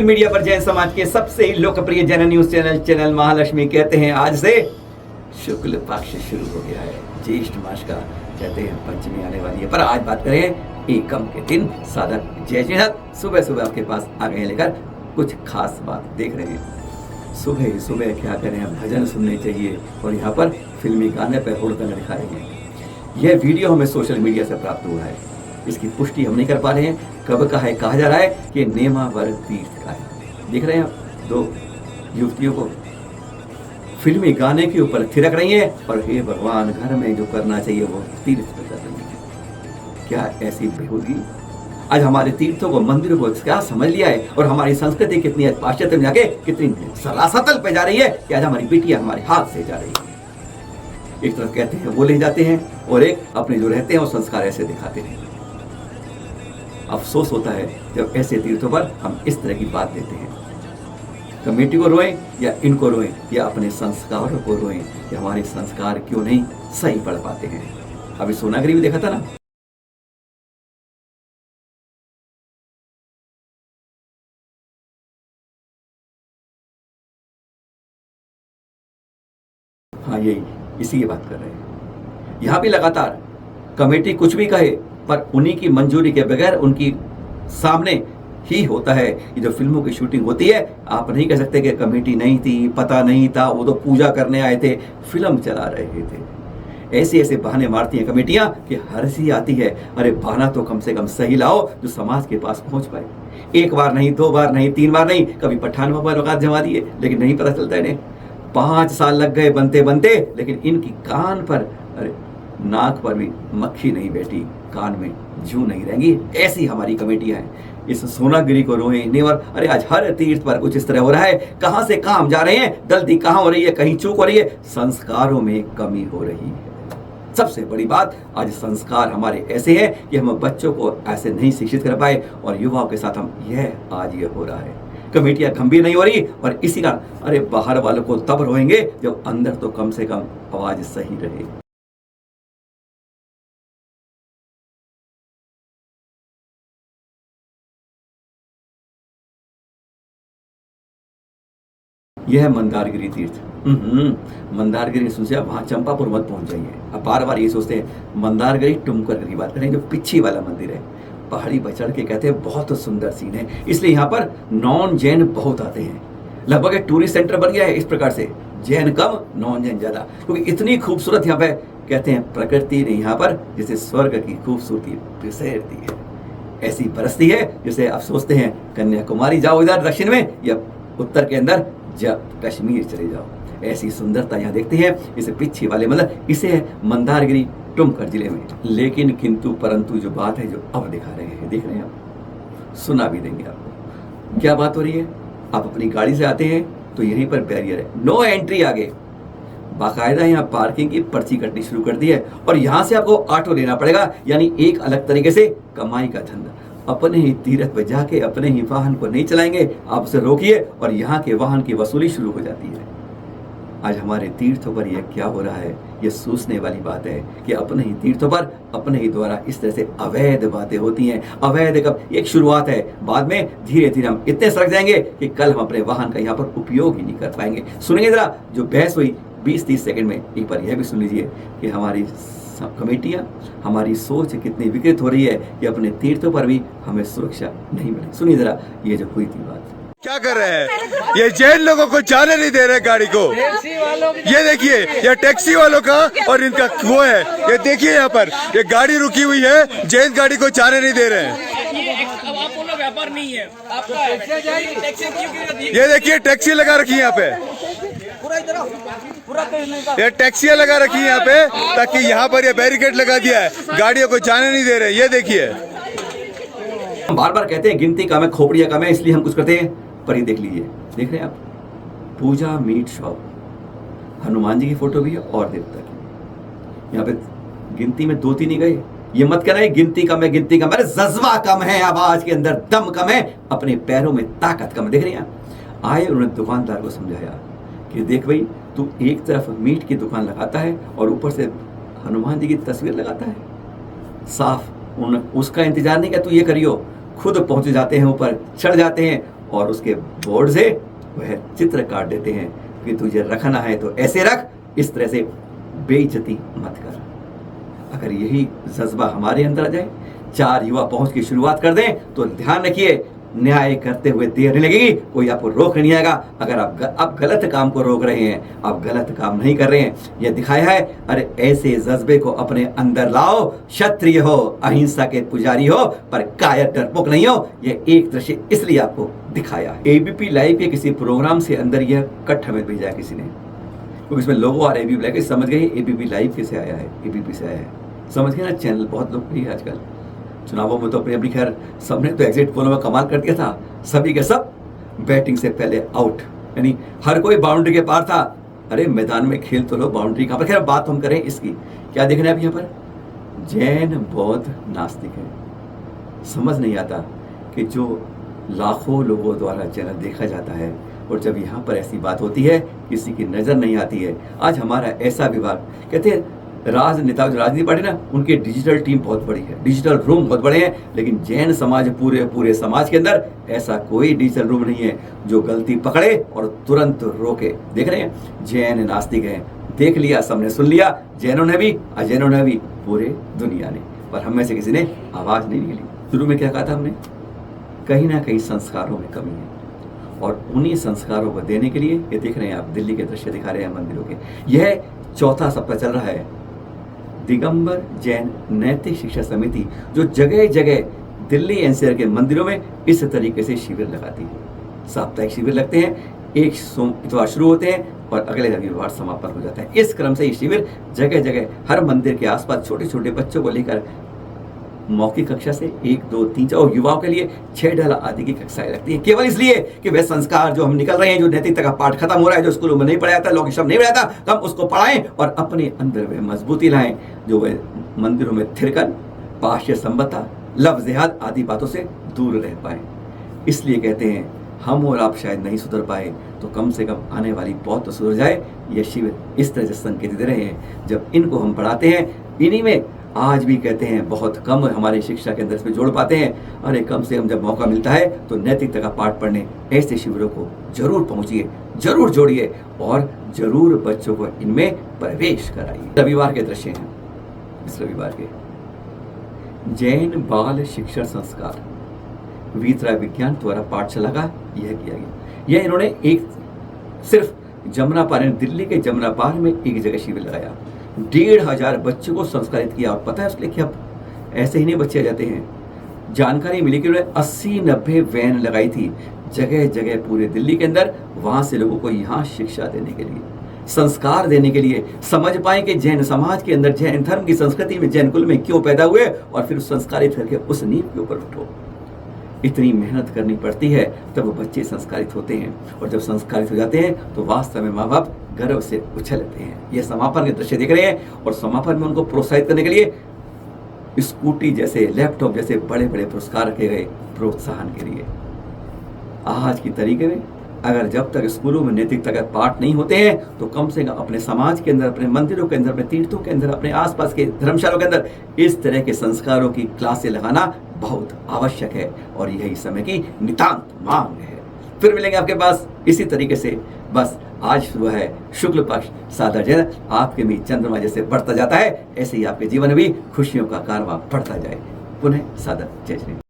Media पर जैन समाज के सबसे लोकप्रिय जैन न्यूज चैनल महालक्ष्मी कहते हैं आज से शुक्ल पक्ष शुरू हो गया है। ज्येष्ठ मास का कहते हैं पंचमी आने वाली है। पर आज बात करें एकम के दिन साधक जय जयनाथ सुबह सुबह आपके पास आ गए लेकर कुछ खास बात देख रहे हैं। सुबह ही सुबह क्या करें, भजन सुनने चाहिए और यहाँ पर फिल्मी गाने पर हुड़दंग दिखाएंगे। यह वीडियो हमें सोशल मीडिया से प्राप्त हुआ है, इसकी पुष्टि हम नहीं कर पा रहे हैं। कब का है, कहा जा रहा है कि नेमावर तीर्थ का है। देख रहे हैं आप दो युवतियों को फिल्मी गाने के ऊपर थिरक रही है और हे भगवान, घर में जो करना चाहिए वो तीर्थ पर कर रही है। क्या ऐसी बेहूदगी! आज हमारे तीर्थों को, मंदिरों को क्या समझ लिया है और हमारी संस्कृति कितनी पाश्चात्य में जाके कितनी सरासतल पे जा रही है कि आज हमारी बेटियां हमारे हाथ से जा रही है। एक तरफ कहते हैं वो ले जाते हैं और एक अपने जो रहते हैं वो संस्कार ऐसे दिखाते हैं। अफसोस होता है जब ऐसे तीर्थों पर हम इस तरह की बात देते हैं। कमेटी को रोएं या इनको रोएं या अपने संस्कारों को रोएं कि हमारे संस्कार क्यों नहीं सही पढ़ पाते हैं। अभी सोनागिरी भी देखा था ना, हाँ यही इसी की बात कर रहे हैं। यहां भी लगातार कमेटी कुछ भी कहे पर उन्हीं की मंजूरी के बगैर उनकी सामने ही होता है। ये जो फिल्मों की शूटिंग होती है, आप नहीं कह सकते कि कमेटी नहीं थी, पता नहीं था, वो तो पूजा करने आए थे, फिल्म चला रहे थे। ऐसे ऐसे बहाने मारती हैं कमेटियां कि हंसी आती है। अरे बहाना तो कम से कम सही लाओ जो समाज के पास पहुंच पाए। एक बार नहीं, दो बार नहीं, तीन बार नहीं, कभी पठान मुबारकात जमा दिए लेकिन नहीं पता चलता इन्हें। 5 साल लग गए बनते बनते, लेकिन इनकी कान पर, अरे नाक पर भी मक्खी नहीं बैठी, कान में जू नहीं रहेंगी। ऐसी हमारी कमेटियां हैं। इस सोनागिरी को रोएं, नेवर, अरे आज हर तीर्थ पर कुछ इस तरह हो रहा है। कहां से कहां हम जा रहे हैं, गलती कहां हो रही है, कहीं चूक हो रही है, संस्कारों में कमी हो रही है। सबसे बड़ी बात, आज संस्कार हमारे ऐसे हैं कि हम बच्चों को ऐसे नहीं शिक्षित कर पाए और युवाओं के साथ हम आज ये हो रहा है। कमेटियां गंभीर नहीं हो रही और इसी का अरे बाहर वालों को तब रोएंगे जब अंदर तो कम से कम आवाज सही रहे। यह है मंदारगिरी तीर्थ। मंदारगिरी सुन से वहां चंपापुर मत पहुंच जाइए। अब बार बार ये सोचते हैं मंदारगिरी टुमकर की बात करें, जो पिछी वाला मंदिर है, पहाड़ी पर चढ़ के कहते हैं बहुत सुंदर सीन है, इसलिए यहाँ पर नॉन जैन बहुत आते हैं। लगभग एक टूरिस्ट सेंटर बन गया है इस प्रकार से, जैन कम नॉन जैन ज्यादा, क्योंकि इतनी खूबसूरत यहाँ पे कहते हैं प्रकृति ने यहाँ पर जैसे स्वर्ग की खूबसूरती बिखेर दी है। ऐसी बरसती है जिसे आप सोचते हैं कन्याकुमारी जाओ इधर दक्षिण में या उत्तर के अंदर जब कश्मीर चले जाओ, ऐसी सुंदरता यहाँ देखते हैं। इसे पिछी वाले मतलब इसे है मंदारगिरी टुमकर जिले में। लेकिन किंतु परंतु जो बात है जो अब दिखा रहे हैं, देख रहे हैं आप, सुना भी देंगे आपको। क्या बात हो रही है, आप अपनी गाड़ी से आते हैं तो यहीं पर बैरियर है, नो एंट्री आगे। बाकायदा यहाँ पार्किंग की पर्ची कटनी शुरू कर दी है और यहाँ से आपको ऑटो लेना पड़ेगा, यानी एक अलग तरीके से कमाई का धंधा। अपने ही तीर्थ पर जाके अपने ही वाहन को नहीं चलाएंगे, आप उसे रोकिए और यहाँ के वाहन की वसूली शुरू हो जाती है। आज हमारे तीर्थों पर यह क्या हो रहा है, यह सोचने वाली बात है कि अपने ही तीर्थों पर अपने ही द्वारा इस तरह से अवैध बातें होती हैं। अवैध कब एक शुरुआत है, बाद में धीरे धीरे हम इतने सड़क जाएंगे कि कल हम अपने वाहन का यहाँ पर उपयोग ही नहीं कर पाएंगे। सुनेंगे जरा जो बहस हुई 20-30 सेकंड में, एक बार यह भी सुन लीजिए कि हमारी कमेटियां, हमारी सोच कितनी विकृत हो रही है कि अपने तीर्थों पर भी हमें सुरक्षा नहीं मिली। सुनिए जरा ये जो हुई थी बात। क्या कर रहे हैं ये जैन लोगों को जाने नहीं दे रहे गाड़ी को। ये देखिए ये टैक्सी वालों का और इनका वो है, ये देखिए यहाँ पर ये गाड़ी रुकी हुई है, जैन गाड़ी को जाने नहीं दे रहे हैं। व्यापार नहीं है आपका, ये देखिए टैक्सी लगा रखी है यहाँ पे, ये टैक्सियाँ लगा रखी है यहाँ पे ताकि यहाँ पर ये बैरिकेड लगा दिया है, गाड़ियों को जाने नहीं दे रहे। ये देखिए बार बार कहते हैं गिनती कम है, खोपड़ियां कम है, इसलिए हम कुछ करते हैं। पर ये देख लीजिए, देख रहे हैं आप, पूजा मीट शॉप, हनुमान जी की फोटो भी है और देवता की। यहाँ पे गिनती में 2-3 ही गए। ये मत कहना है गिनती कम है, गिनती कम है, जज्बा कम है, आवाज के अंदर दम कम है, अपने पैरों में ताकत कम है। देख रहे हैं आए, उन्होंने दुकानदार को समझाया कि देख भाई, तू एक तरफ मीट की दुकान लगाता है और ऊपर से हनुमान जी की तस्वीर लगाता है। साफ उसका इंतजार नहीं किया, तू ये करियो, खुद पहुंच जाते हैं, ऊपर चढ़ जाते हैं और उसके बोर्ड से वह चित्र काट देते हैं कि तुझे रखना है तो ऐसे रख, इस तरह से बेइज्जती मत कर। अगर यही जज्बा हमारे अंदर आ जाए, 4 युवा पहुंच की शुरुआत कर दें, तो ध्यान रखिए न्याय करते हुए देर नहीं लगेगी, कोई आपको रोक नहीं आएगा। अगर आप गलत काम को रोक रहे हैं, आप गलत काम नहीं कर रहे हैं, यह दिखाया है। अरे ऐसे जज्बे को अपने अंदर लाओ, क्षत्रिय हो, अहिंसा के पुजारी हो, पर कायर डरपोक नहीं हो। यह एक दृश्य इसलिए आपको दिखाया है। एबीपी लाइव के किसी प्रोग्राम से अंदर यह कट हमें भेजा किसी ने, क्योंकि इसमें लोगो आ रहे एबीपी लाइव, समझ गए एबीपी लाइव कैसे आया है, एबीपी से आया है, समझ गए ना। चैनल बहुत लोकप्रिय है आजकल, चुनावों में तो अपनी खैर सबने तो एग्जिट पोलों में कमाल कर दिया था, सभी के सब बैटिंग से पहले आउट, यानी हर कोई बाउंड्री के पार था। अरे मैदान में खेल तो लो, बाउंड्री कहाँ पर। खैर बात हम करें इसकी, क्या देख रहे हैं आप यहाँ पर, जैन बौद्ध नास्तिक है। समझ नहीं आता कि जो लाखों लोगों द्वारा चैनल देखा जाता है, और जब यहाँ पर ऐसी बात होती है किसी की नजर नहीं आती है। आज हमारा ऐसा विभाग, कहते हैं राजनेता जो राजनीति पार्टी ना, उनकी डिजिटल टीम बहुत बड़ी है, डिजिटल रूम बहुत बड़े हैं, लेकिन जैन समाज पूरे समाज के अंदर ऐसा कोई डिजिटल रूम नहीं है जो गलती पकड़े और तुरंत रोके। देख रहे हैं जैन नास्तिक हैं, देख लिया, सबने सुन लिया, जैनों ने भी, अजैनों ने भी, पूरे दुनिया ने, पर हम में से किसी ने आवाज नहीं निकली। शुरू में क्या कहा था हमने, कहीं ना कहीं संस्कारों में कमी है, और उन्हीं संस्कारों को देने के लिए ये देख रहे हैं आप, दिल्ली के दृश्य दिखा रहे हैं मंदिरों के। यह 4था सप्ताह चल रहा है दिगंबर जैन नैतिक शिक्षा समिति, जो जगह जगह दिल्ली एनसीआर के मंदिरों में इस तरीके से शिविर लगाती है। साप्ताहिक शिविर लगते हैं, एक इतवार शुरू होते हैं और अगले रविवार समापन हो जाता है। इस क्रम से ये शिविर जगह जगह हर मंदिर के आसपास छोटे छोटे बच्चों को लेकर मौखिक कक्षा से 1, 2, 3 और युवाओं के लिए 6 ढाला आदि की कक्षाएं लगती है, केवल इसलिए कि वे संस्कार जो हम निकल रहे हैं, जो नैतिकता का पाठ खत्म हो रहा है, जो स्कूलों में नहीं पढ़ाया था, लौकिक शब्द नहीं पढ़ाया था, तो हम उसको पढ़ाएं और अपने अंदर वे मजबूती लाएं, जो वे मंदिरों में थिरकन, पाश्चात्य संबद्धता, लव जिहाद आदि बातों से दूर रह पाए। इसलिए कहते हैं हम और आप शायद नहीं सुधर पाए, तो कम से कम आने वाली बहुत तो सुधर जाए। यह शिविर इस तरह से संकेत दे रहे हैं, जब इनको हम पढ़ाते हैं, इन्हीं में आज भी कहते हैं बहुत कम हमारी शिक्षा के अंदर इसमें जोड़ पाते हैं। अरे कम से कम जब मौका मिलता है तो नैतिकता का पाठ पढ़ने ऐसे शिविरों को जरूर पहुंचिए, जरूर जोड़िए और जरूर बच्चों को इनमें प्रवेश कराइए। रविवार के दृश्य हैं, इस रविवार के जैन बाल शिक्षण संस्कार वीतराय विज्ञान द्वारा पाठशाला का यह किया गया। यह इन्होंने एक सिर्फ जमुना पार, दिल्ली के जमुना पार में एक जगह शिविर लगाया, 1500 बच्चों को संस्कारित किया। और पता है उसके लिए क्या, ऐसे ही नहीं बच्चे आ जाते हैं, जानकारी मिली कि उन्होंने 80-90 वैन लगाई थी जगह जगह पूरे दिल्ली के अंदर, वहां से लोगों को यहाँ शिक्षा देने के लिए, संस्कार देने के लिए, समझ पाए कि जैन समाज के अंदर, जैन धर्म की संस्कृति में, जैन कुल में क्यों पैदा हुए, और फिर संस्कारित करके उस नींव के ऊपर उठो। इतनी मेहनत करनी पड़ती है तब वो बच्चे संस्कारित होते हैं, और जब संस्कारित हो जाते हैं तो वास्तव में माँ बाप गर्व से उछलते हैं। ये समापन के दृश्य देख रहे हैं, और समापन में उनको प्रोत्साहित करने के लिए स्कूटी जैसे, लैपटॉप जैसे बड़े बड़े पुरस्कार रखे गए प्रोत्साहन के लिए। आज की तरीके में अगर जब तक स्कूलों में नैतिकता के पाठ नहीं होते हैं, तो कम से कम अपने समाज के अंदर, अपने मंदिरों के अंदर, अपने तीर्थों के अंदर, अपने आसपास के धर्मशालों के अंदर इस तरह के संस्कारों की क्लासें लगाना बहुत आवश्यक है, और यही समय की नितांत मांग है। फिर मिलेंगे आपके पास इसी तरीके से। बस आज सुबह है शुक्ल पक्ष, सादा जैन आपके में चंद्रमा जैसे बढ़ता जाता है, ऐसे ही आपके जीवन में भी खुशियों का कारवां बढ़ता जाए। पुनः सादा जय श्री।